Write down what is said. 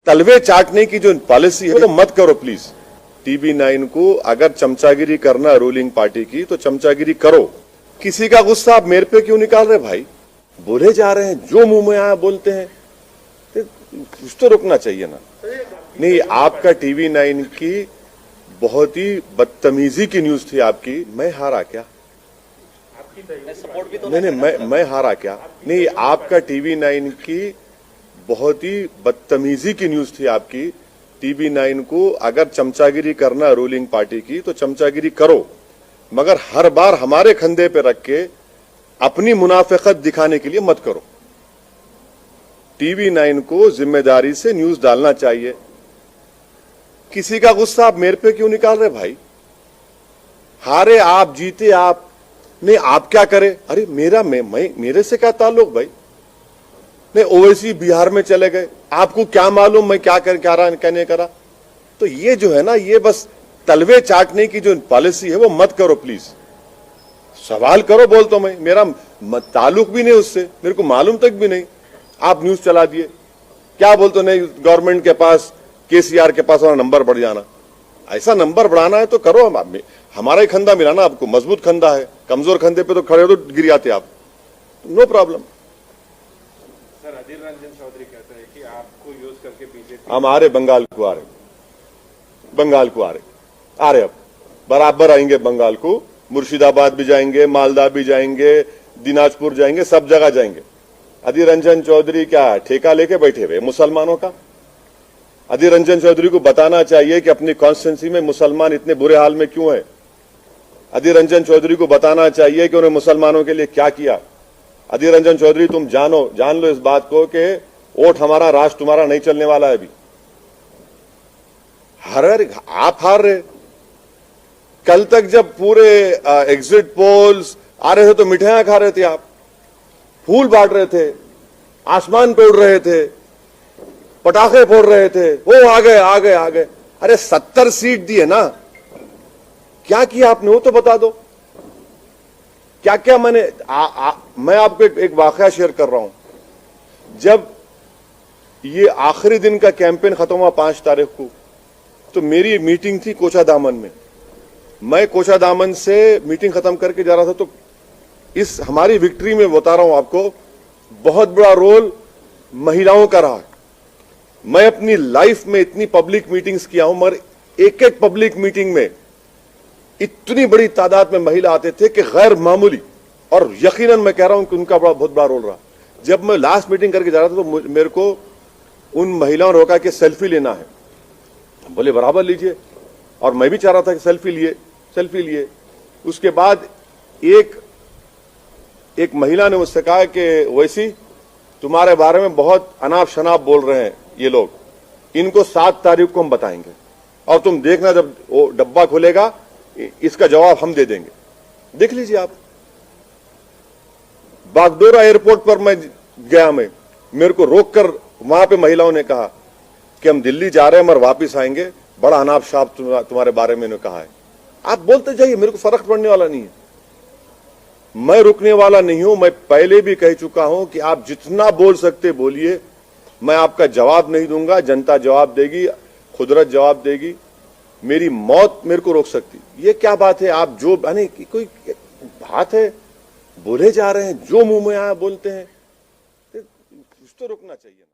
तलवे चाटने की जो पॉलिसी है वो मत करो प्लीज। TV9 को अगर चमचागिरी करना रूलिंग पार्टी की तो चमचागिरी करो। किसी का गुस्सा आप मेरे पे क्यों निकाल रहे भाई? बोले जा रहे हैं, जो मुंह में आया बोलते हैं, कुछ तो रुकना चाहिए ना। नहीं, आपका TV9 की बहुत ही बदतमीजी की न्यूज थी आपकी। मैं हारा क्या? नहीं, मैं हारा क्या? नहीं, आपका TV9 की बहुत ही बदतमीजी की न्यूज थी आपकी। TV9 को अगर चमचागिरी करना रूलिंग पार्टी की तो चमचागिरी करो, मगर हर बार हमारे कंधे पे रख के अपनी मुनाफिकत दिखाने के लिए मत करो। TV9 को जिम्मेदारी से न्यूज डालना चाहिए। किसी का गुस्सा आप मेरे पे क्यों निकाल रहे भाई? हारे आप, जीते आप, नहीं आप क्या करें? अरे मेरे से क्या ताल्लुक भाई? नहीं, ओवैसी बिहार में चले गए, आपको क्या मालूम मैं क्या कहने करा? तो ये जो है ना, ये बस तलवे चाटने की जो पॉलिसी है वो मत करो प्लीज। सवाल करो, बोल तो मैं, मेरा ताल्लुक भी नहीं उससे, मेरे को मालूम तक भी नहीं। आप न्यूज चला दिए, क्या बोलते? नहीं, गवर्नमेंट के पास, KCR के पास नंबर बढ़ जाना। ऐसा नंबर बढ़ाना है तो करो। हमारा ही खंदा मिला ना आपको, मजबूत खंदा है। कमजोर खंदे पे तो खड़े हो तो गिर जाते आप। No problem. Sir, Adhir Ranjan Chowdhury कहता है कि आपको यूज करके बीजेपी हम आ रहे बंगाल को, आ रहे अब बराबर आएंगे बंगाल को। मुर्शिदाबाद भी जाएंगे, मालदा भी जाएंगे, दिनाजपुर जाएंगे, सब जगह जाएंगे। अधीर रंजन चौधरी क्या ठेका लेके बैठे हुए मुसलमानों का? अधीर रंजन चौधरी को बताना चाहिए कि अपनी कॉन्स्टिट्यूंसी में मुसलमान इतने बुरे हाल में क्यों है। अधीर रंजन चौधरी को बताना चाहिए कि उन्होंने मुसलमानों के लिए क्या किया। अधीर रंजन चौधरी, तुम जान लो इस बात को कि वोट हमारा, राष्ट्र तुम्हारा नहीं चलने वाला है अभी। आप हार रहे। कल तक जब पूरे एग्जिट पोल्स आ रहे थे तो मिठाइयां खा रहे थे आप, फूल बांट रहे थे, आसमान पे उड़ रहे थे, पटाखे फोड़ रहे थे। वो आ गए। अरे 70 सीट दी है ना, क्या किया आपने वो तो बता दो। क्या क्या मैंने मैं आपको एक वाकया शेयर कर रहा हूं। जब ये आखिरी दिन का कैंपेन खत्म हुआ 5 तारीख को, तो मेरी मीटिंग थी कोचादामन में। मैं कोचादामन से मीटिंग खत्म करके जा रहा था, तो इस हमारी विक्ट्री में बता रहा हूं आपको, बहुत बड़ा रोल महिलाओं का रहा। मैं अपनी लाइफ में इतनी पब्लिक मीटिंग्स किया हूं, मगर एक एक पब्लिक मीटिंग में इतनी बड़ी तादाद में महिला आते थे कि गैर मामूली। और यकीनन मैं कह रहा हूं कि उनका बहुत बड़ा रोल रहा। जब मैं लास्ट मीटिंग करके जा रहा था तो मेरे को उन महिलाओं ने रोका कि सेल्फी लेना है। बोले बराबर लीजिए, और मैं भी चाह रहा था कि सेल्फी लिए। उसके बाद एक महिला ने मुझसे कहा कि वैसी तुम्हारे बारे में बहुत अनाप शनाप बोल रहे हैं ये लोग, इनको 7 तारीख को हम बताएंगे, और तुम देखना जब वो डब्बा खुलेगा इसका जवाब हम दे देंगे। देख लीजिए आप। बागडोरा एयरपोर्ट पर मैं गया, मेरे को रोककर वहां पे महिलाओं ने कहा कि हम दिल्ली जा रहे हैं मगर वापिस आएंगे, बड़ा अनाप शनाप तुम्हारे बारे में कहा है। आप बोलते जाइए, मेरे को फर्क पड़ने वाला नहीं है। मैं रुकने वाला नहीं हूं। मैं पहले भी कह चुका हूं कि आप जितना बोल सकते बोलिए, मैं आपका जवाब नहीं दूंगा। जनता जवाब देगी, कुदरत जवाब देगी। मेरी मौत मेरे को रोक सकती। ये क्या बात है? आप जो कोई बात है, बोले जा रहे हैं, जो मुंह में आया बोलते हैं, कुछ तो रुकना चाहिए।